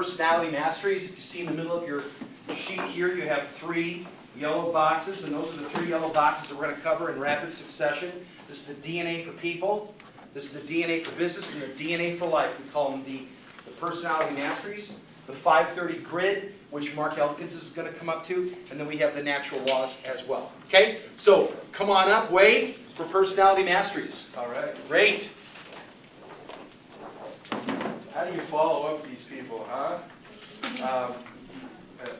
personality masteries. If you see in the middle of your sheet here, you have 3 yellow boxes, and those are the 3 yellow boxes that we're going to cover in rapid succession. This is the DNA for people, this is the DNA for business, and the DNA for life. We call them the personality masteries, the 530 grid, which Mark Elkins is going to come up to, and then we have the natural laws as well. Okay, so come on up, Wade, for personality masteries. All right. Great. How do you follow up these people, huh?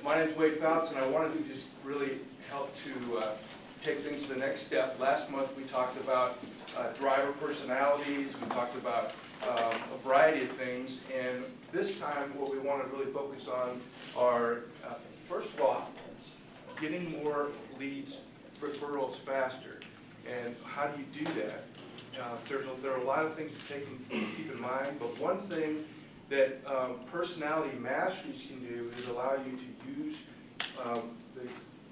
My name's Wade Fouts, and I wanted to just really help to take things to the next step. Last month we talked about driver personalities, we talked about a variety of things, and this time what we want to really focus on are, first of all, getting more leads, referrals faster. And how do you do that? There are a lot of things to keep in mind, but one thing that personality masteries can do is allow you to use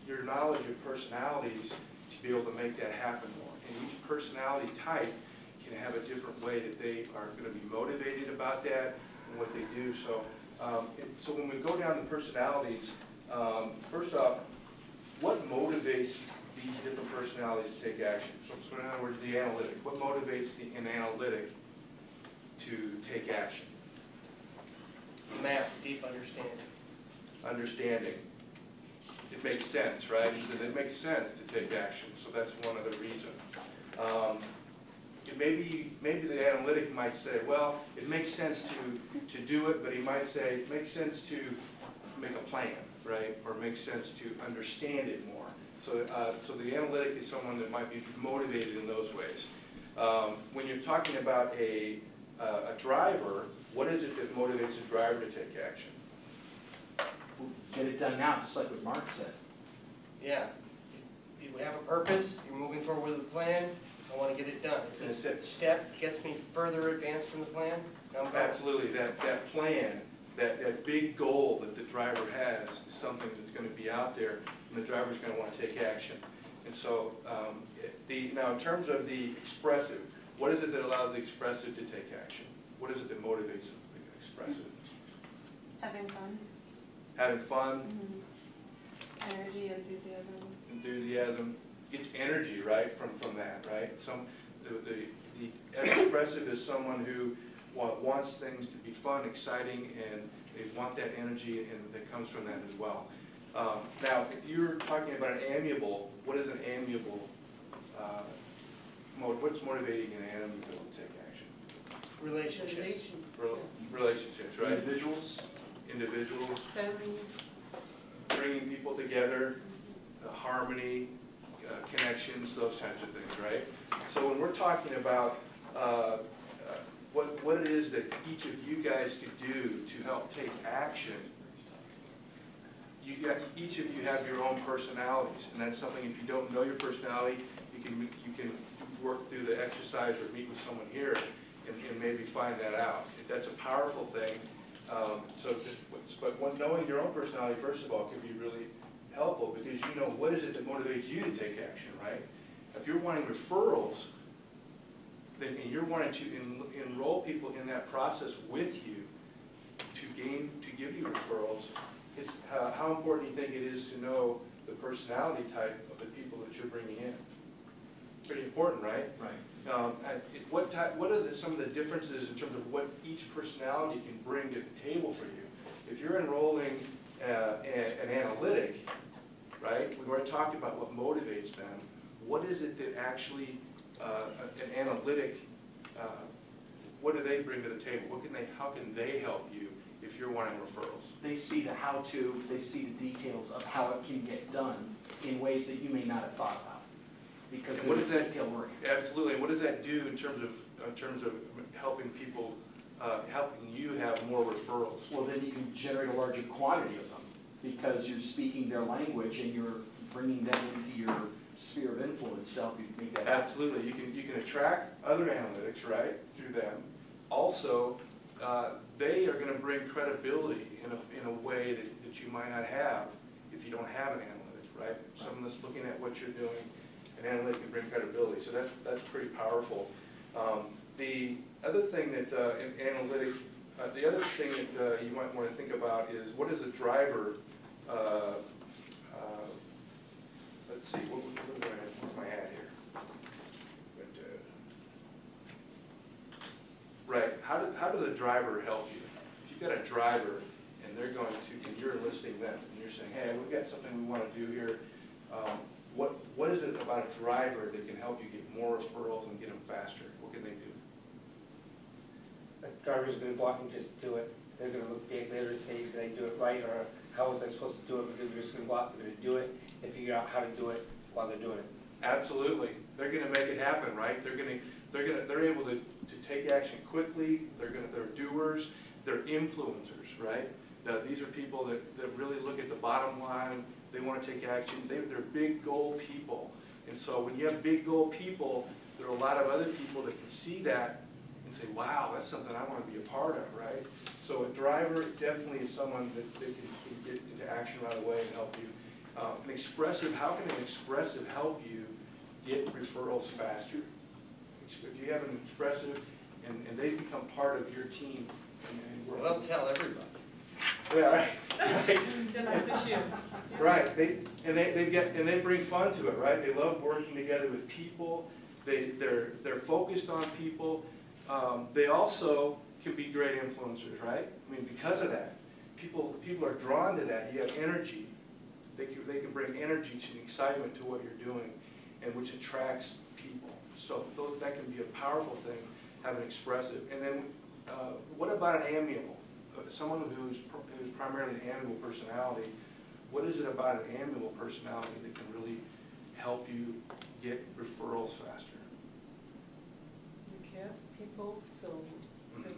your knowledge of personalities to be able to make that happen more. And each personality type can have a different way that they are going to be motivated about that and what they do. So, so when we go down to personalities, first off, what motivates these different personalities to take action? So in other words, the analytic. What motivates an analytic to take action? Math, deep understanding. Understanding. It makes sense, right? It makes sense to take action, so that's one of the reasons. Maybe the analytic might say, well, it makes sense to do it, but he might say, it makes sense to make a plan, right? Or it makes sense to understand it more. So, so the analytic is someone that might be motivated in those ways. When you're talking about a driver, what is it that motivates a driver to take action? Get it done now, just like what Mark said. Yeah. You have a purpose, you're moving forward with a plan, I want to get it done. If this step gets me further advanced in the plan, I'm going. Absolutely. That plan, that big goal that the driver has is something that's going to be out there, and the driver's going to want to take action. And so, now in terms of the expressive, what is it that allows the expressive to take action? What is it that motivates the expressive? Having fun. Having fun. Mm-hmm. Energy, enthusiasm. Enthusiasm. Gets energy, right, from that, right? The expressive is someone who wants things to be fun, exciting, and they want that energy, and that comes from that as well. Now, if you're talking about an amiable, what is an amiable mode? What's motivating an amiable to take action? Relationships. Relationships, right? Individuals. Families. Bringing people together, harmony, connections, those types of things, right? So when we're talking about what it is that each of you guys could do to help take action, each of you have your own personalities, and that's something, if you don't know your personality, you can work through the exercise or meet with someone here and maybe find that out. That's a powerful thing. But knowing your own personality, first of all, can be really helpful, because you know what is it that motivates you to take action, right? If you're wanting referrals, then and you're wanting to enroll people in that process with you to give you referrals, it's how important do you think it is to know the personality type of the people that you're bringing in? Pretty important, right? Right. What are some of the differences in terms of what each personality can bring to the table for you? If you're enrolling an analytic, right? We've already talked about what motivates them. What is it that actually an analytic? What do they bring to the table? How can they help you if you're wanting referrals? They see the how-to, they see the details of how it can get done in ways that you may not have thought about. Because what does that detail work? Absolutely. What does that do in terms of helping people, helping you have more referrals? Well, then you can generate a larger quantity of them because you're speaking their language and you're bringing them into your sphere of influence to help you make that happen. Absolutely. You can attract other analytics, right, through them. Also, they are going to bring credibility in a way that you might not have if you don't have an analytic, right? Someone that's looking at what you're doing, an analytic can bring credibility. So that's pretty powerful. The other thing that an analytic The other thing that you might want to think about is what is a driver, let's see, where's my hat here? Right, how does a driver help you? If you've got a driver and they're going to, and you're enlisting them, and you're saying, hey, we've got something we want to do here, what is it about a driver that can help you get more referrals and get them faster? What can they do? The driver's gonna go out and just do it. They're gonna look big, they're gonna say, did I do it right, or how was I supposed to do it? But they're just gonna go out, they're gonna do it, and figure out how to do it while they're doing it. Absolutely, they're gonna make it happen, right? They're able to take action quickly, they're doers, they're influencers, right? Now, these are people that really look at the bottom line, they wanna take action, they're big goal people. And so when you have big goal people, there are a lot of other people that can see that and say, wow, that's something I want to be a part of, right? So a driver definitely is someone that can get into action right away and help you. An expressive, how can an expressive help you get referrals faster? If you have an expressive and they become part of your team. Well, they'll tell everybody. Yeah, right. You're like the shoe. Right, they bring fun to it, right? They love working together with people. They're focused on people. They also can be great influencers, right? I mean, because of that, people are drawn to that. You have energy. They can bring energy to the excitement to what you're doing, and which attracts people. So that can be a powerful thing. Have an expressive, and then what about an amiable? Someone who's primarily an amiable personality. What is it about an amiable personality that can really help you get referrals faster? You care people, so Mhm. they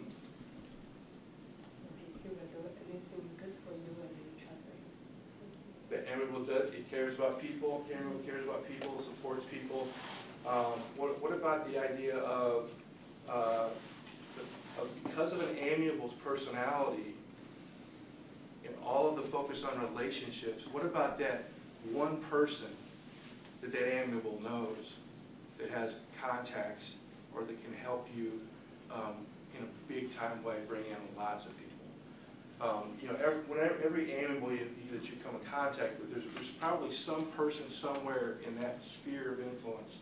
feel that do anything good for you and you trust them. The amiable does, it cares about people, amiable cares about people, supports people. What about the idea of because of an amiable's personality and all of the focus on relationships, what about that one person that amiable knows that has contacts or that can help you in a big time way bring in lots of people? You know, every amiable that you come in contact with, there's probably some person somewhere in that sphere of influence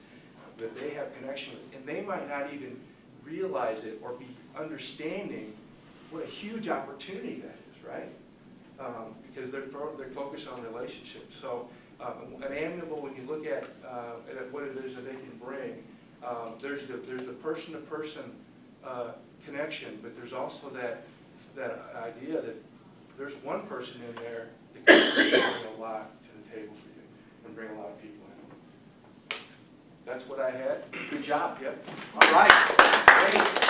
that they have connection with, and they might not even realize it or be understanding what a huge opportunity that is, right? Because they're focused on relationships. So an amiable, when you look at what it is that they can bring, there's the person-to-person connection, but there's also that idea that there's one person in there that can bring a lot to the table for you and bring a lot of people in. That's what I had. Good job, yep. All right, great.